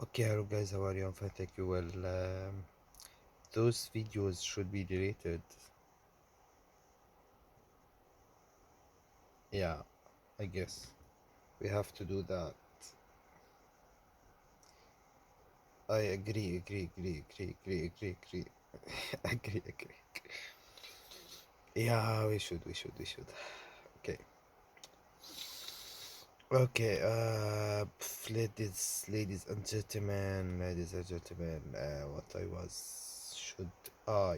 Okay, hello guys, how are you? I'm fine, thank you. Well, those videos should be deleted. Yeah, I guess we have to do that. I agree. Agree. Yeah, we should. Okay, okay. Ladies and gentlemen. What I was should.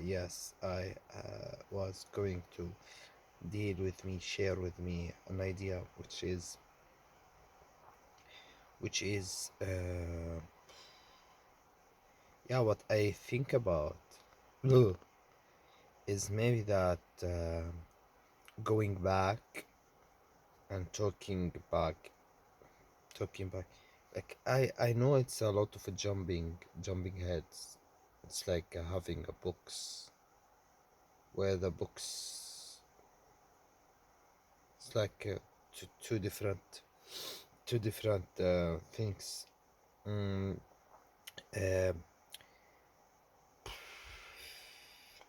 Yes, I was going to share with me an idea, which is yeah, what I think about Ugh, is maybe that going back and talking back, like I know it's a lot of jumping heads. It's like having a books where the books, it's like two different things. mm, uh,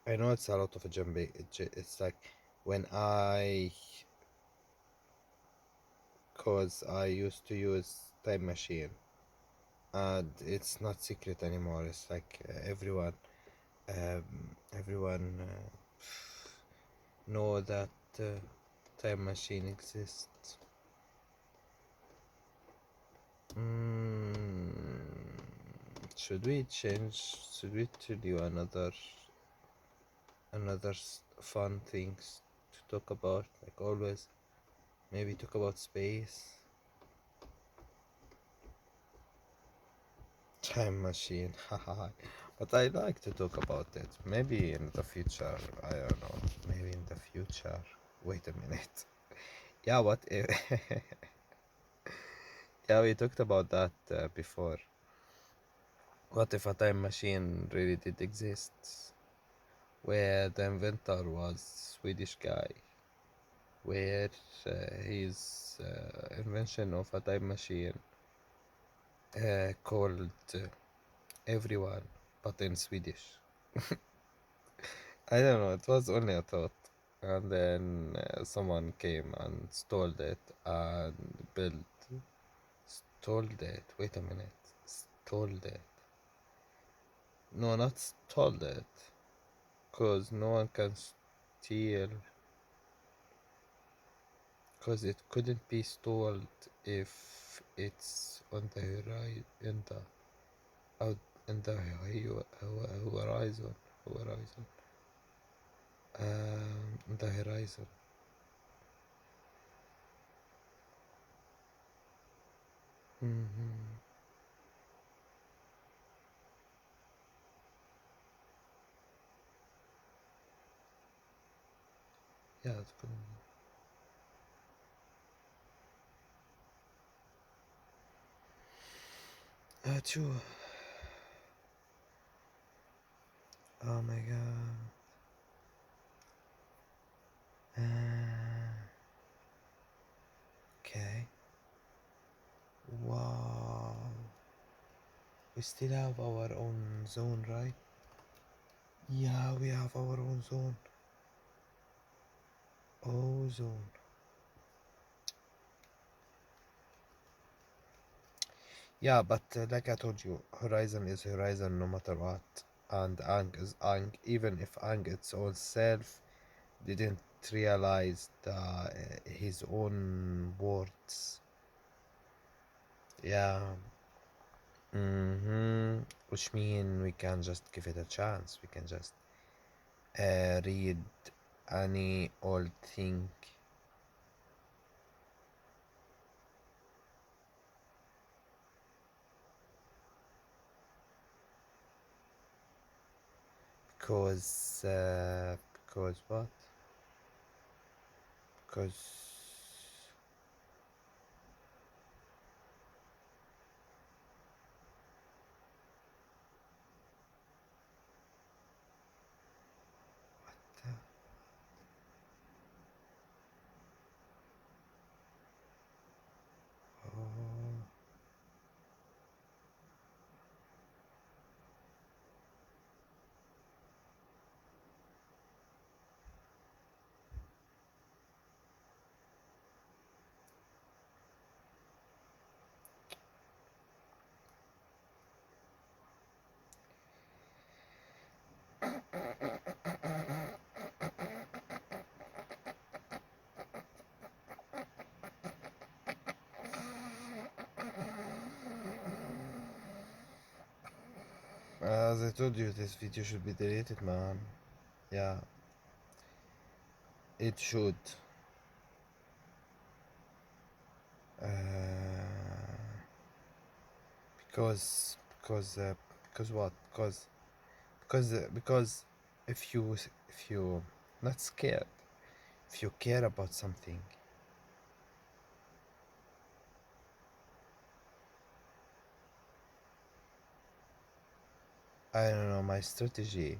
I know it's a lot of a jumping. It's like when cause I used to use time machine, and it's not secret anymore. It's like um, everyone know that uh, time machine exists. Mm, should we change? Should we tell you another fun things to talk about? Like always, maybe talk about space. Time machine, haha. But I like to talk about it. Maybe in the future, I don't know. Maybe in the future. Wait a minute. Yeah, what if? Yeah, we talked about that before. What if a time machine really did exist? Where the inventor was Swedish guy. Where his invention of a time machine called everyone, but in Swedish. I don't know, it was only a thought. And then someone came and stole it and built. Stole it. Wait a minute. Stole it. No, not stole it. Because no one can steal. Because it couldn't be stolen if it's on the horizon. Out in the horizon. Horizon. The horizon. Mm-hmm. Yeah, it's good. True. Oh my god. Okay. Wow. We still have our own zone, right? Yeah, we have our own zone. Ozone. Yeah, but like I told you, Horizon is Horizon no matter what. And Ang is Ang. Even if Ang its own self didn't realize his own words. Yeah. Which mean we can just give it a chance. We can just read any old thing, because what? Because oh, As I told you, this video should be deleted, man. Yeah, it should. Uh, because, because, because what? Because if you not scared, if you care about something, I don't know, my strategy,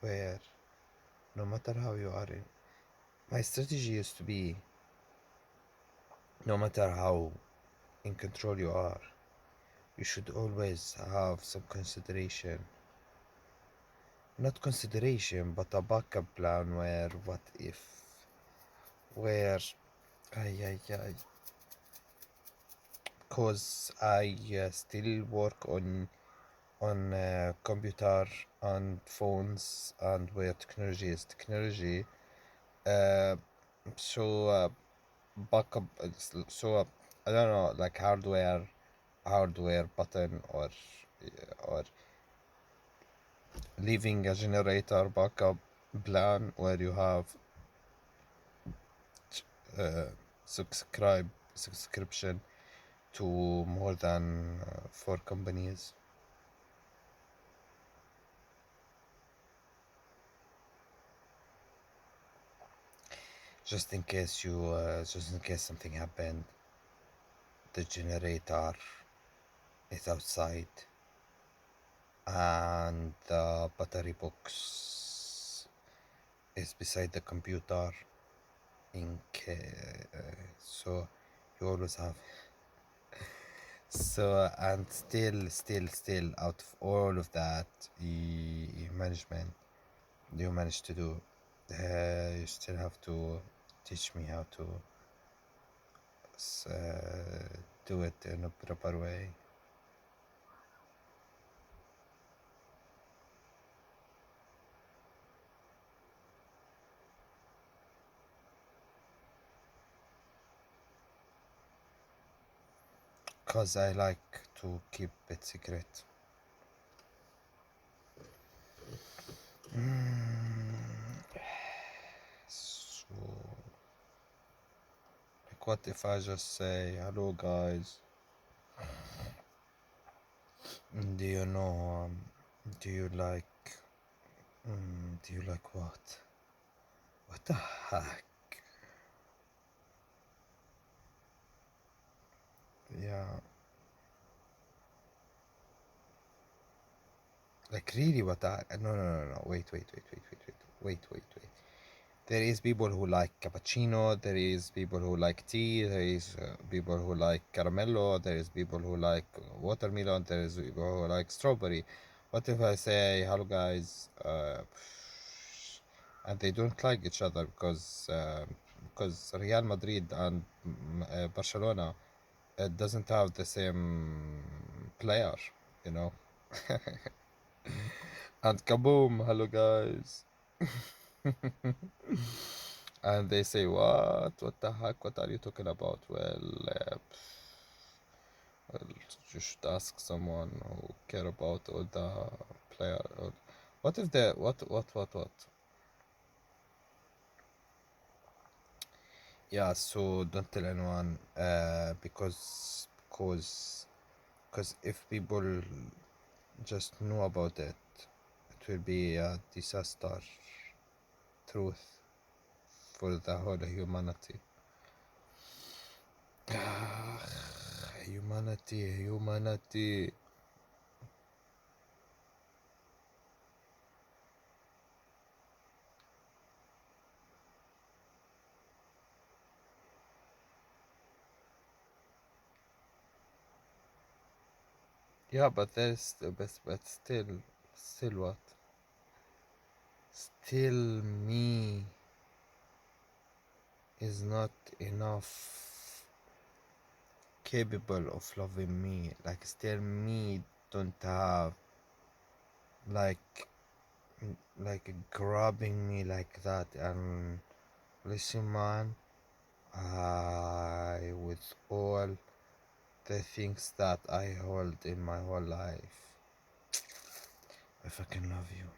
where no matter how you are in, my strategy used to be, no matter how in control you are, you should always have some consideration. Not consideration, but a backup plan where what if, where, cause I still work on computer and phones and where technology is technology. Uh, so backup. So I don't know, like hardware button or leaving a generator backup plan where you have uh, subscription to more than 4 companies, just in case something happened, the generator is outside and the battery box is beside the computer in so you always have. So and still out of all of that, management you managed to do, you still have to teach me how to do it in a proper way. Cause I like to keep it secret. So, like, what if I just say, "Hello, guys. Do you know? Do you like? Do you like what? What the heck? Yeah, like really, what the? No. Wait. There is people who like cappuccino, there is people who like tea, there is people who like caramello, there is people who like watermelon, there is people who like strawberry. What if I say, hello guys, and they don't like each other because Real Madrid and Barcelona doesn't have the same player, you know? And kaboom, hello guys. And they say, what? What the heck? What are you talking about? Well, you should ask someone who care about all the player. What if the what? Yeah. So don't tell anyone. Because if people just know about it, it will be a disaster. Truth for the whole humanity. Humanity. Yeah, but there's the best, but still what? Still me is not enough capable of loving me. Like, still me don't have, like, grabbing me like that. And listen, man, I with all the things that I hold in my whole life. I fucking love you.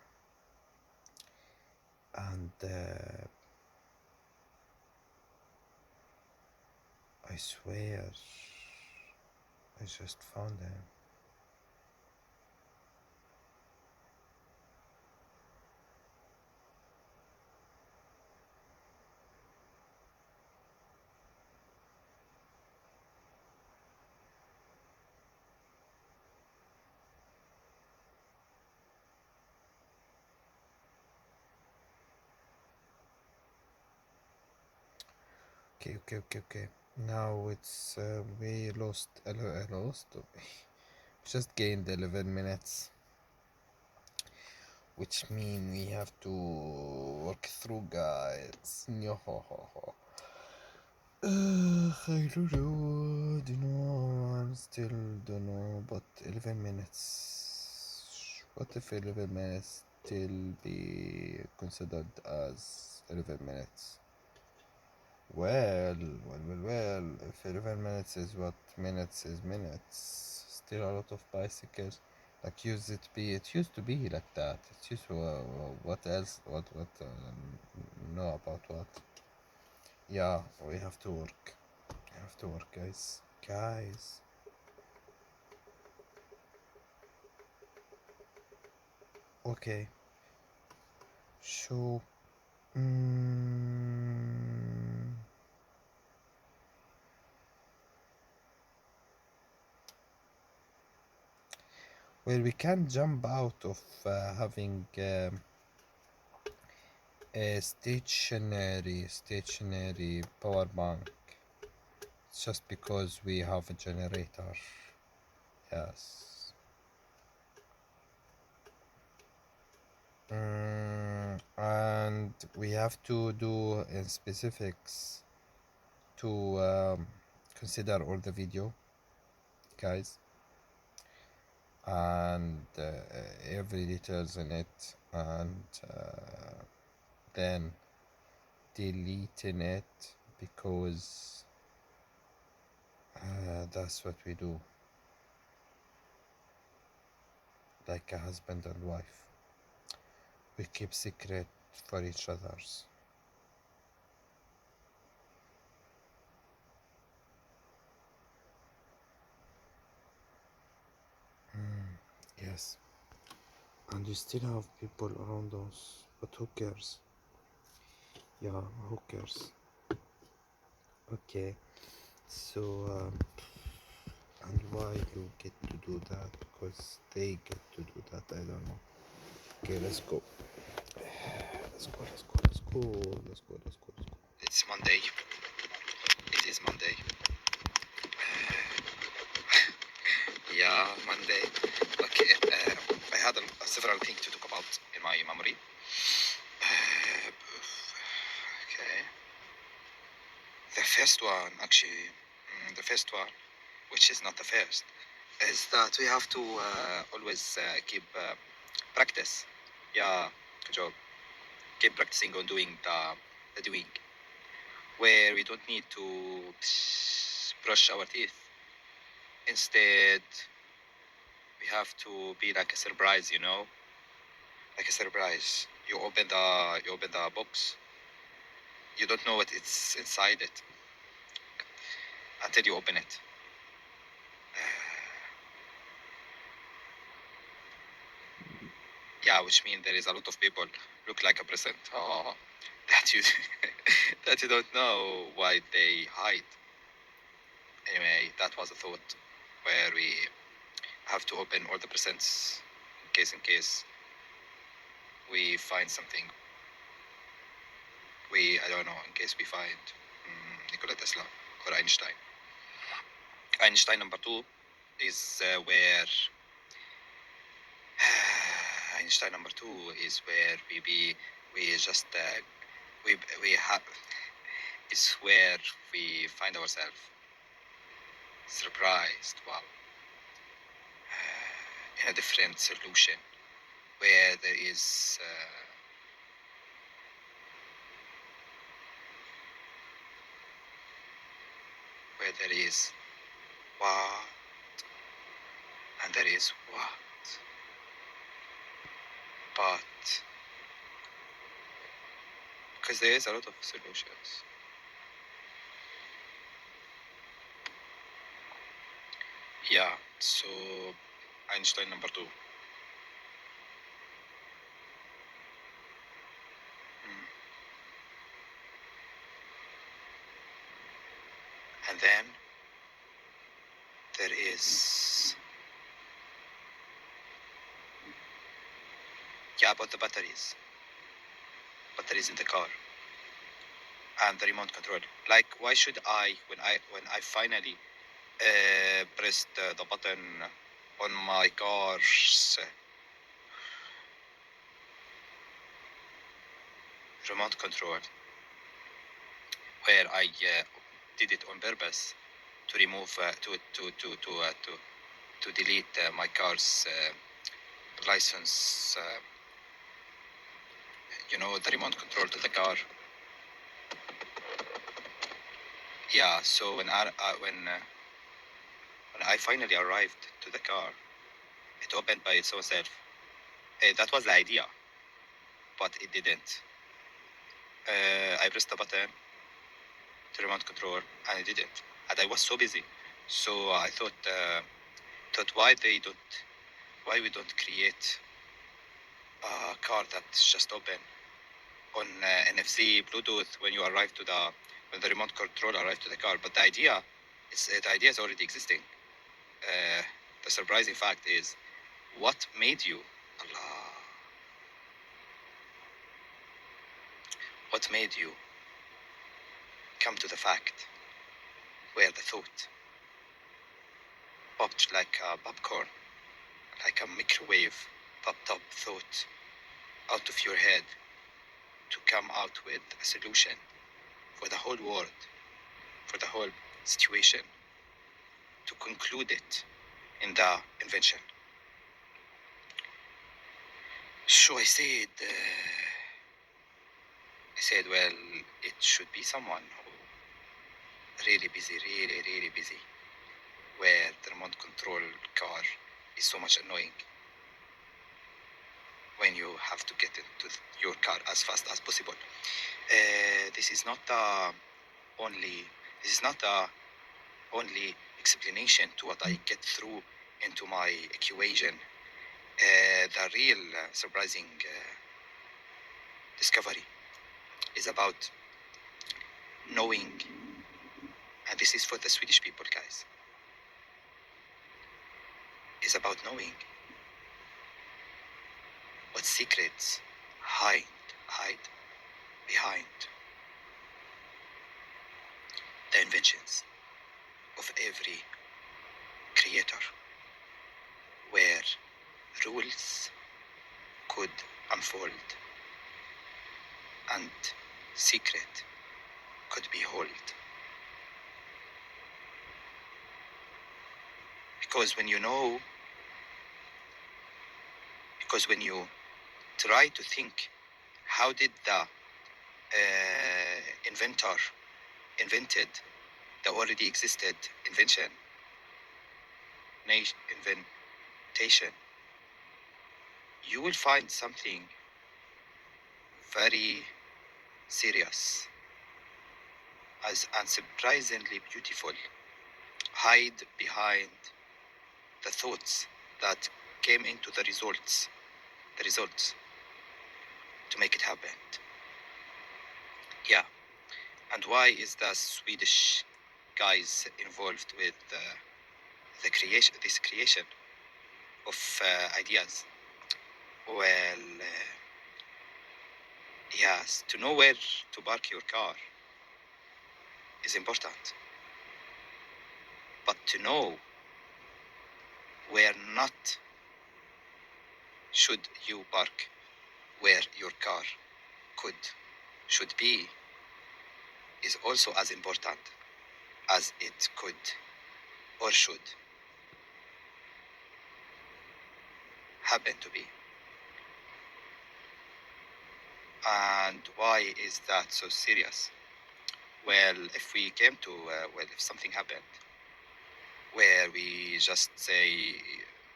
And I swear, I just found him. Okay. Now it's we lost. Just gained 11 minutes, which mean we have to work through, guys. I don't know. I still don't know. But 11 minutes. What if 11 minutes still be considered as 11 minutes? Well, if 11 minutes is what minutes is minutes, still a lot of bicycles. Like, it used to be like that. It used to, what else? No, about what? Yeah, we have to work. We have to work, guys. Guys. Okay. So, well, we can jump out of having a stationary power bank just because we have a generator. Yes. And we have to do in specifics to consider all the video, guys, and every details in it, and then deleting it because that's what we do, like a husband and wife. We keep secret for each others. Yes. And we still have people around us, but who cares? Yeah, who cares? Okay, so and why you get to do that? Because they get to do that. I don't know. Okay, let's go. Let's go. It's Monday. It is Monday. Yeah, Monday. Okay, I had several things to talk about in my memory. Okay. The first one, actually, which is not the first, is that we have to always keep practice. Yeah, good job. Keep practicing on doing the doing, where we don't need to brush our teeth. Instead, we have to be like a surprise, like a surprise. You open the box. You don't know what it's inside it until you open it. Yeah, which means there is a lot of people look like a present. Oh, that you that you don't know why they hide. Anyway, that was a thought where we have to open all the presents in case we find something. I don't know, in case we find Nikola Tesla or Einstein. Einstein number 2 is where Einstein number 2 is where we just we have is where we find ourselves surprised. Wow, in a different solution where there is where there is what, and there is what, but, because there is a lot of solutions. Yeah, so Einstein number 2. And then there is, yeah, about the batteries in the car and the remote control. Like, why should I, when I finally pressed the button on my car's remote control, where I did it on purpose to remove to delete my car's license, the remote control to the car. Yeah, so when I finally arrived to the car, it opened by its own self. That was the idea, but it didn't. I pressed the button to remote control, and it didn't. And I was so busy, so I thought why we don't create a car that's just open on NFC Bluetooth when the remote control arrived to the car. But the idea is already existing. The surprising fact is, what made you, Allah, what made you come to the fact where the thought popped like a popcorn, like a microwave popped up thought out of your head to come out with a solution for the whole world, for the whole situation, to conclude it in the invention. So I said, well, it should be someone who really busy, really busy, where the remote control car is so much annoying when you have to get into your car as fast as possible. This is not the only explanation to what I get through into my equation. The real surprising discovery is about knowing, and this is for the Swedish people, guys, is about knowing what secrets hide behind the inventions of every creator, where rules could unfold and secret could be held. Because when you try to think, how did the inventor invented the already existed inventation, you will find something very serious as unsurprisingly beautiful hide behind the thoughts that came into the results to make it happen. Yeah. And why is the Swedish guys involved with this creation of ideas? Well, yes, to know where to park your car is important, but to know where not should you park, where your car should be, is also as important as it could or should happen to be. And why is that so serious? Well, if we came to, if something happened where we just say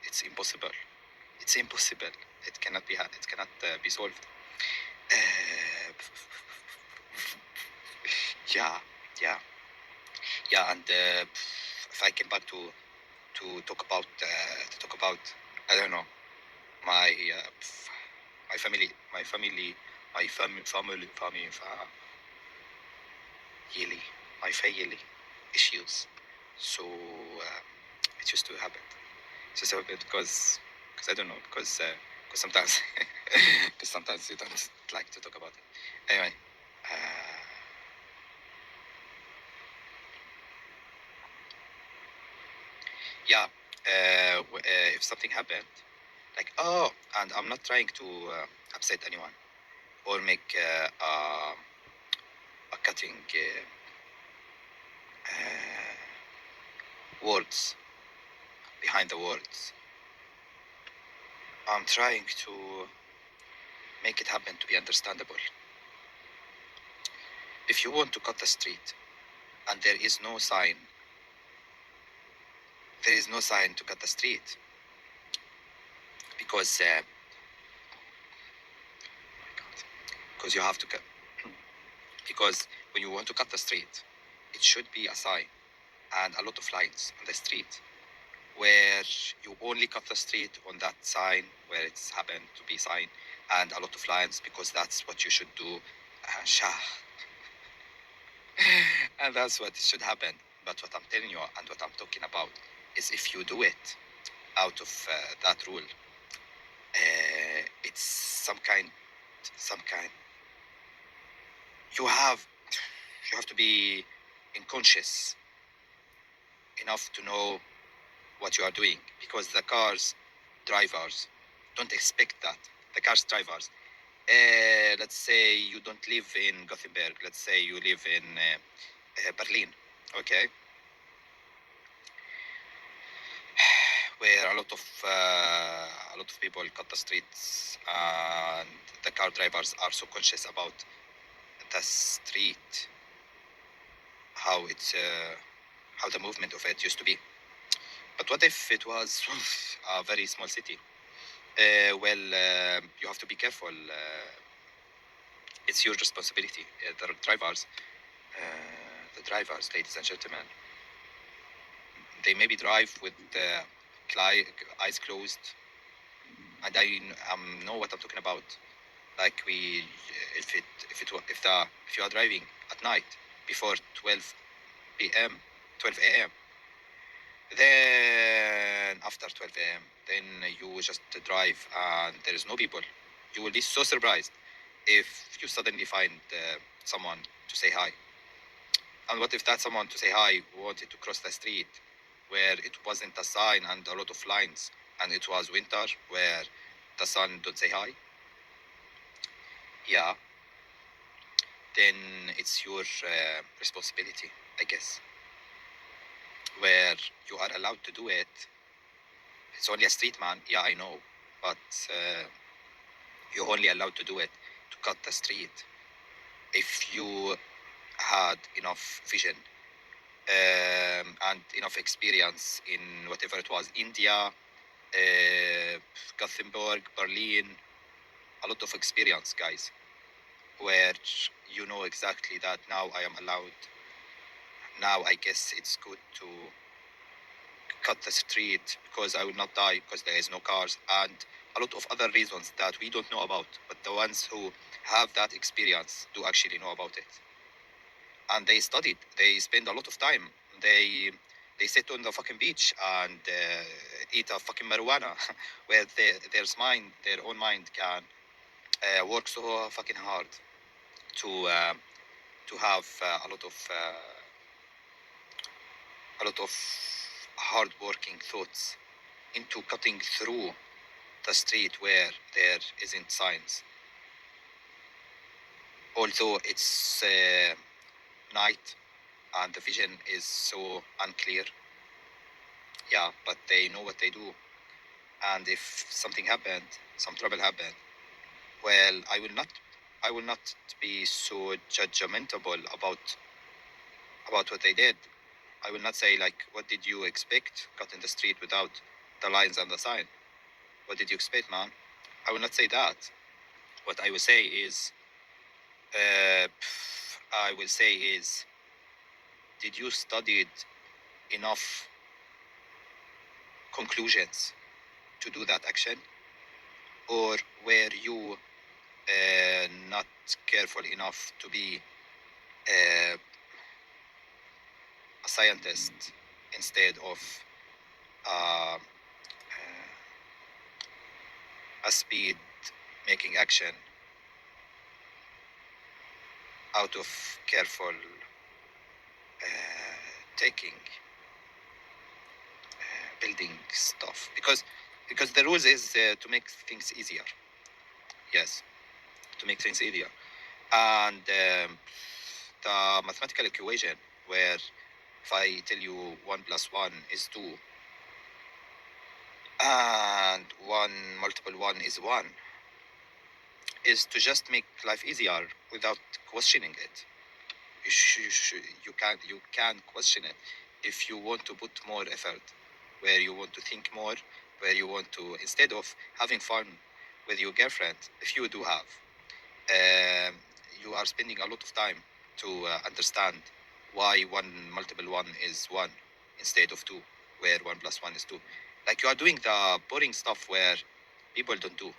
it's impossible. It's impossible. It cannot be. It cannot be solved. Yeah, yeah, yeah. And if I came back to talk about I don't know, my my family my family my family my family issues. So it used to happen. It used to happen because I don't know, because sometimes because sometimes you don't like to talk about it. Anyway, yeah. If something happened, like, oh, and I'm not trying to upset anyone or make a cutting words behind the words. I'm trying to make it happen to be understandable. If you want to cut the street and there is no sign to cut the street, because because you have to cut, because when you want to cut the street, it should be a sign and a lot of lines on the street where you only cut the street on that sign where it's happened to be sign, and a lot of lines because that's what you should do. And that's what should happen. But what I'm telling you and what I'm talking about is if you do it out of that rule, it's some kind. You have to be unconscious enough to know what you are doing, because the cars drivers don't expect that. The cars drivers, let's say you don't live in Gothenburg. Let's say you live in Berlin, okay, where a lot of people cut the streets, and the car drivers are so conscious about the street, how it's how the movement of it used to be. But what if it was a very small city? You have to be careful. It's your responsibility. The drivers, ladies and gentlemen, they maybe drive with the eyes closed, and I know what I'm talking about. Like if you are driving at night before 12 p.m., 12 a.m., then after 12 a.m., then you just drive and there is no people. You will be so surprised if you suddenly find someone to say hi. And what if that someone to say hi wanted to cross the street where it wasn't a sign and a lot of lines, and it was winter where the sun don't say hi? Yeah, then it's your responsibility, I guess, where you are allowed to do it. It's only a street, man. Yeah, I know, but you're only allowed to do it to cut the street if you had enough vision and enough experience in whatever it was, India, Gothenburg, Berlin, a lot of experience, guys, where you know exactly that now I am allowed. Now I guess it's good to cut the street because I will not die because there is no cars, and a lot of other reasons that we don't know about, but the ones who have that experience do actually know about it. And they studied, they spend a lot of time, they sit on the fucking beach and eat a fucking marijuana where their own mind can work so fucking hard to have a lot of hard working thoughts into cutting through the street where there isn't signs. Although it's night and the vision is so unclear, yeah, but they know what they do. And if something happened, some trouble happened, well, I will not be so judgmental about what they did. I will not say like, what did you expect? Cut in the street without the lines and the sign. What did you expect, man? I will not say that. What I will say is, I will say is, did you studied enough conclusions to do that action, or were you not careful enough to be uh, a scientist instead of uh, a speed making action out of careful taking building stuff, because the rules is to make things easier. Yes, to make things easier. And the mathematical equation where if I tell you 1 plus 1 is 2 and 1 multiple 1 is 1, is to just make life easier without questioning it. You can question it if you want to put more effort, where you want to think more, where you want to, instead of having fun with your girlfriend, if you do have, you are spending a lot of time to understand why 1 multiple 1 is 1 instead of 2, where 1 plus 1 is 2. Like, you are doing the boring stuff where people don't do.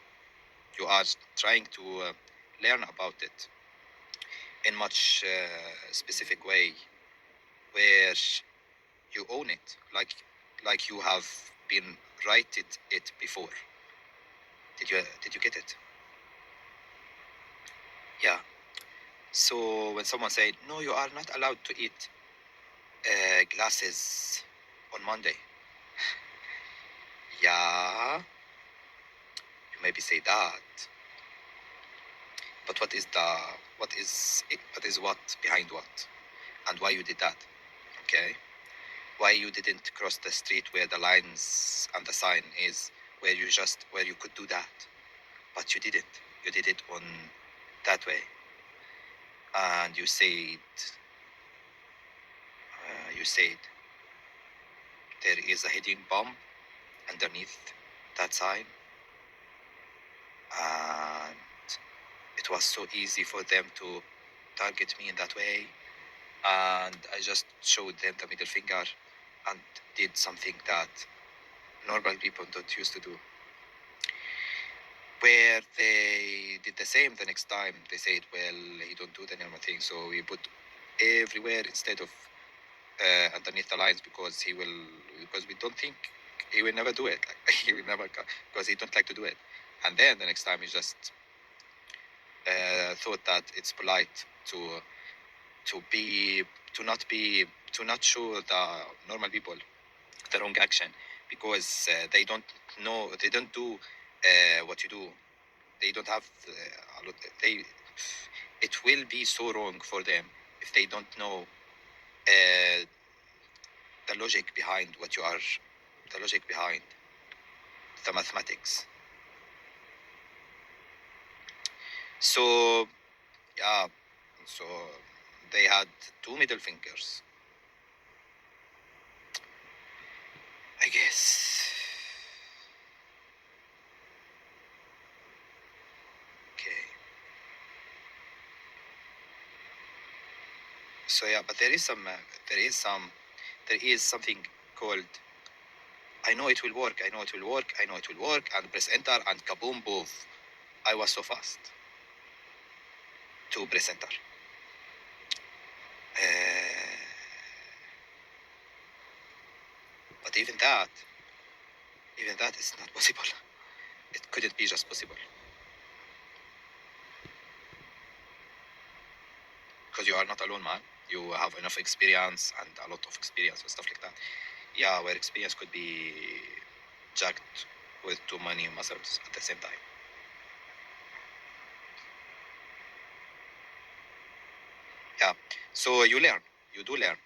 You are trying to learn about it in much specific way, where you own it, like you have been writed it before. Did you get it? Yeah. So when someone said, no, you are not allowed to eat glasses on Monday. Yeah, you maybe say that, but what is what behind what, and why you did that? Okay, why you didn't cross the street where the lines and the sign is, where you could do that, but you didn't. You did it on that way, and you said there is a hidden bomb underneath that sign, and it was so easy for them to target me in that way, and I just showed them the middle finger and did something that normal people don't used to do. Where they did the same the next time, they said, well, he don't do the normal thing, so we put everywhere instead of underneath the lines, because we don't think he will never do it. Like, he will never, because he don't like to do it. And then the next time he just thought that it's polite to not show the normal people the wrong action, because they don't do what you do. They don't have a lot. It will be so wrong for them if they don't know the logic behind the logic behind the mathematics. So yeah, so they had 2 middle fingers, I guess. Okay. So yeah, but there is something called, I know it will work, and press enter, and kaboom, both. I was so fast to press enter. But even that is not possible. It couldn't be just possible. Because you are not alone, man. You have enough experience and a lot of experience and stuff like that. Yeah, where experience could be jacked with too many muscles at the same time. Yeah, so you do learn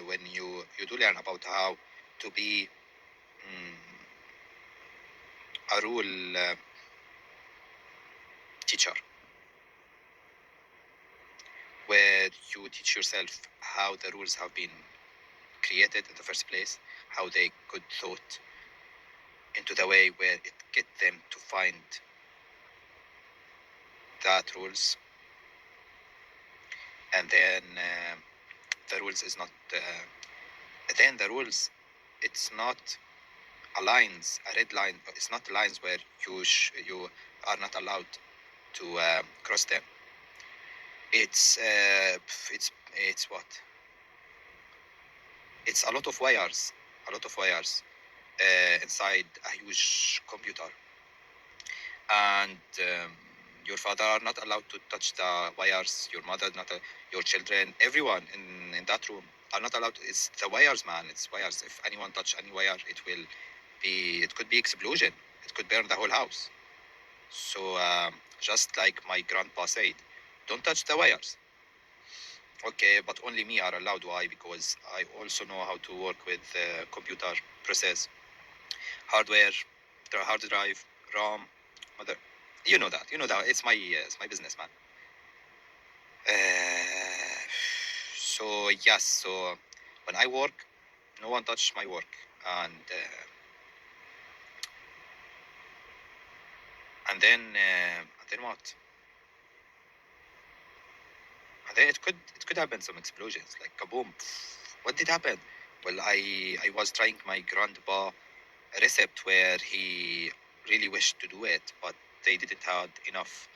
when you do learn about how to be a rule teacher, where you teach yourself how the rules have been created in the first place, how they could thought into the way where it get them to find that rules, and then the rules is not then the rules, it's not a lines, a red line, it's not lines where you are not allowed to cross them. It's what, it's a lot of wires, inside a huge computer, and your father are not allowed to touch the wires, your mother not, your children, everyone in that room are not allowed. It's the wires, man, it's wires. If anyone touch any wire, it could be explosion, it could burn the whole house. So just like my grandpa said, don't touch the wires. Okay, but only me are allowed. Why? Because I also know how to work with computer process, hardware, hard drive, RAM, mother. You know that. It's my business, man. So yes. So when I work, no one touch my work, and then what? And then it could happen some explosions, like kaboom. What did happen? Well, I was trying my grandpa recipe where he really wished to do it, but they didn't have enough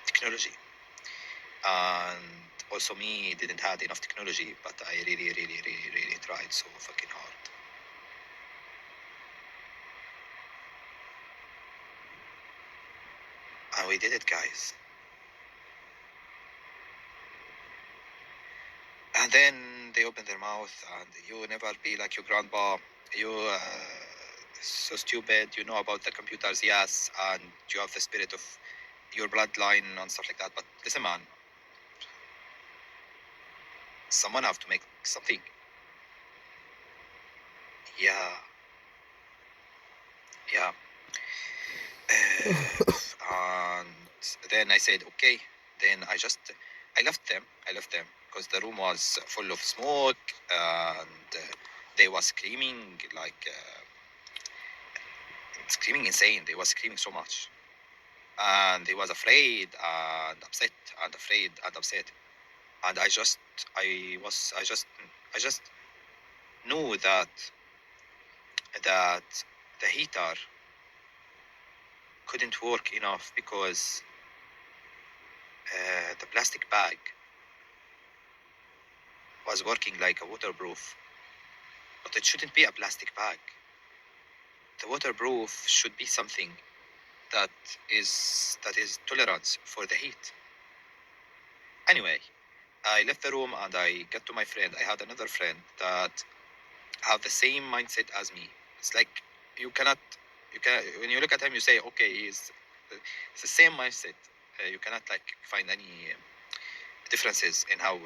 technology, and also me didn't have enough technology. But I really tried so fucking hard. And we did it, guys. And then they open their mouth, and you never be like your grandpa. You so stupid. You know about the computers, yes, and you have the spirit of your bloodline and stuff like that. But listen, man, someone have to make something. Yeah. And then I said, okay. Then I left them because the room was full of smoke, and they was screaming like screaming insane. They was screaming so much, and they was afraid and upset and afraid and upset. And I just knew that the heater couldn't work enough because the plastic bag was working like a waterproof, but it shouldn't be a plastic bag. The waterproof should be something that is tolerant for the heat. Anyway, I left the room and I got to my friend. I had another friend that have the same mindset as me. It's like you can when you look at him, you say, okay, it's the same mindset. You cannot like find any differences in how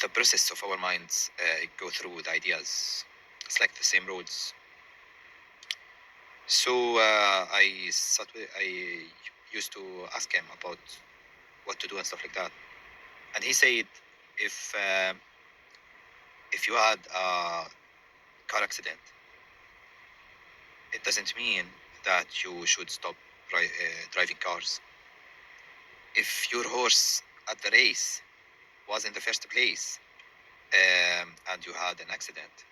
the process of our minds go through the ideas. It's like the same roads. So I used to ask him about what to do and stuff like that, and he said, if you had a car accident, it doesn't mean that you should stop driving cars. If your horse at the race was in the first place, and you had an accident,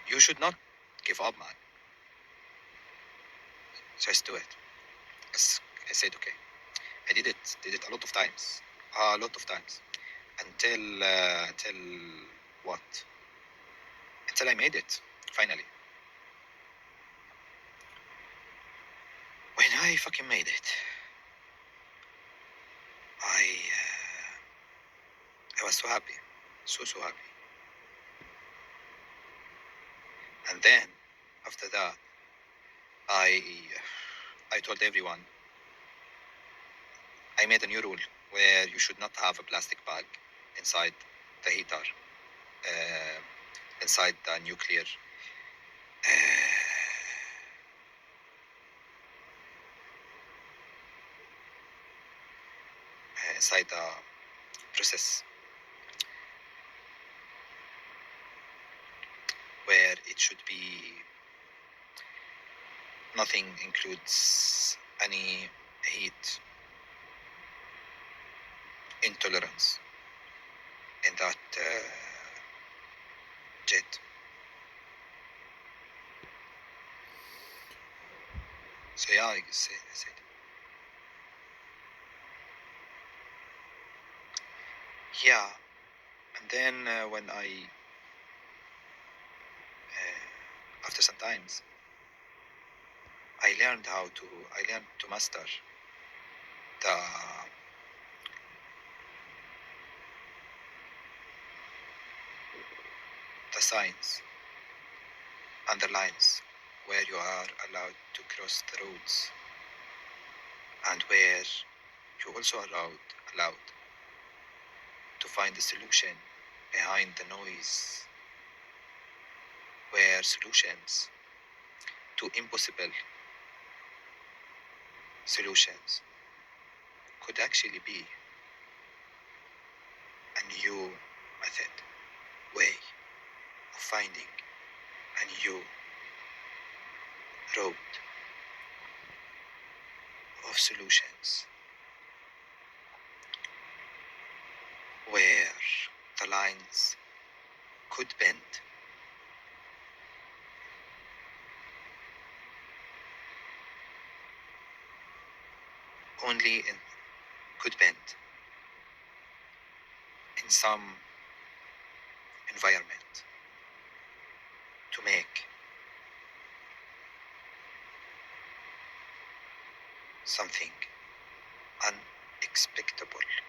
you should not give up, man. Just do it. I said, okay. I did it a lot of times, until what? Until I made it finally. When I fucking made it, I was so happy, so happy. And then after that, I told everyone. I made a new rule where you should not have a plastic bag inside the heater, inside the nuclear inside the process, where it should be nothing includes any heat intolerance in that jet. So yeah, I said. Yeah, and then when after some times, I learned to master the signs and the lines where you are allowed to cross the roads, and where you also allowed to find the solution behind the noise, where solutions to impossible solutions could actually be a new method, way of finding a new road of solutions, where the lines could bend only in could bend in some environment to make something unexpectable